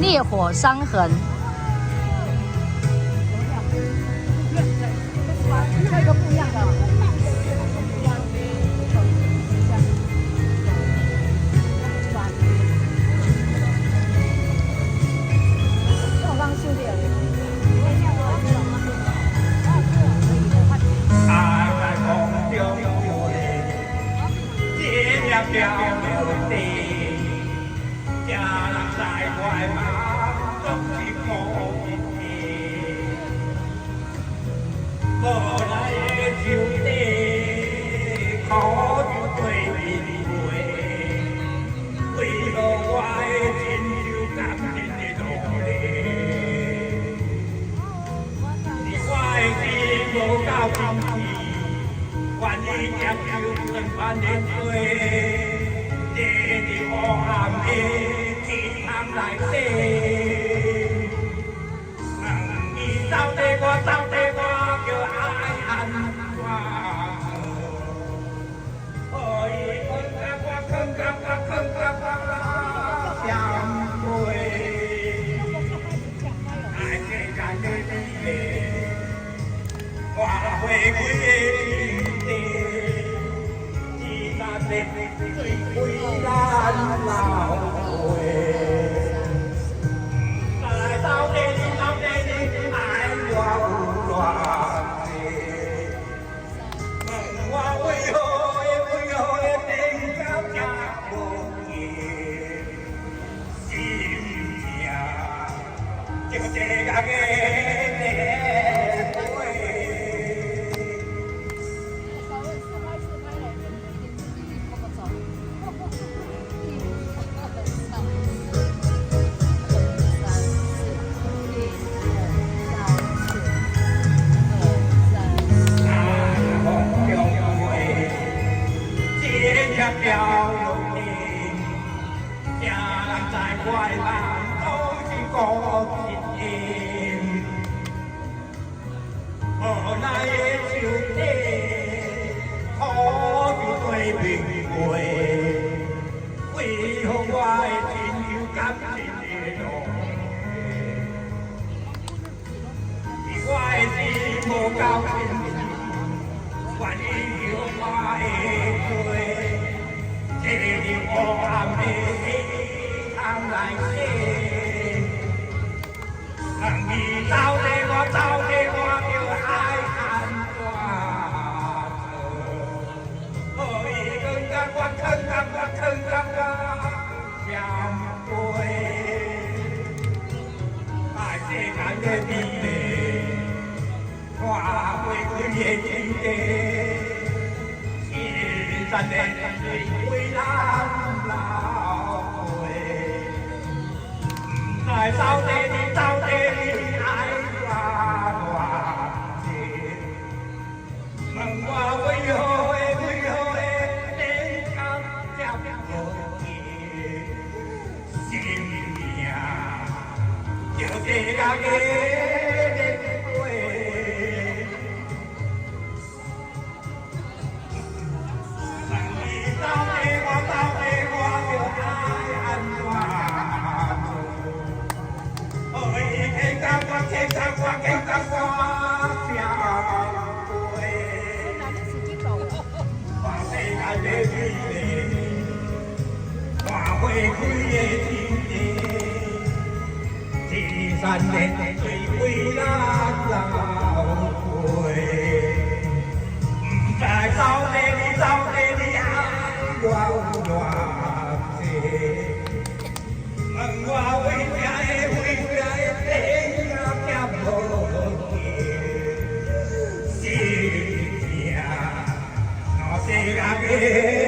烈火伤痕。这个不一样的。我刚修的。วันนี้จะอยู่เป็นพันเดือนเดือนที่ออกหามเอที่ทำหลายเส้นมีเจ้าเตกว่าเจ้าเตกว่าเกี่ยวอายอันว่าโอ้ยคนกลับว่าคนกลับว่าคนกลับว่ายามป่วยไอ้เจ้าการเดินดีว่าเว้ยคุยคุยด้านเราเว้ยแต่เจ้าเด็กไอ้ว่าว่าว่าเว้ยโอ้ยเด็กกับยาบุกีสิมยาเจ้าเด็กอะไร掉落地，家人在怀抱都是过一天。何来的手底，可有对面过？为何我的亲友感情的路？我的心无够深，愿意叫我的罪。这里我暗地通来写，你走的我走的我就爱安怎做？可以更加我更加我更加我相对，爱世间的美丽，看袂开的天地。真的是为难老辈，在走地里爱话话些，问我为何人家这无见，心命就这个个。山的最为难老辈，在走地里爱我这，问我为啥天涯见无见，心命我这个。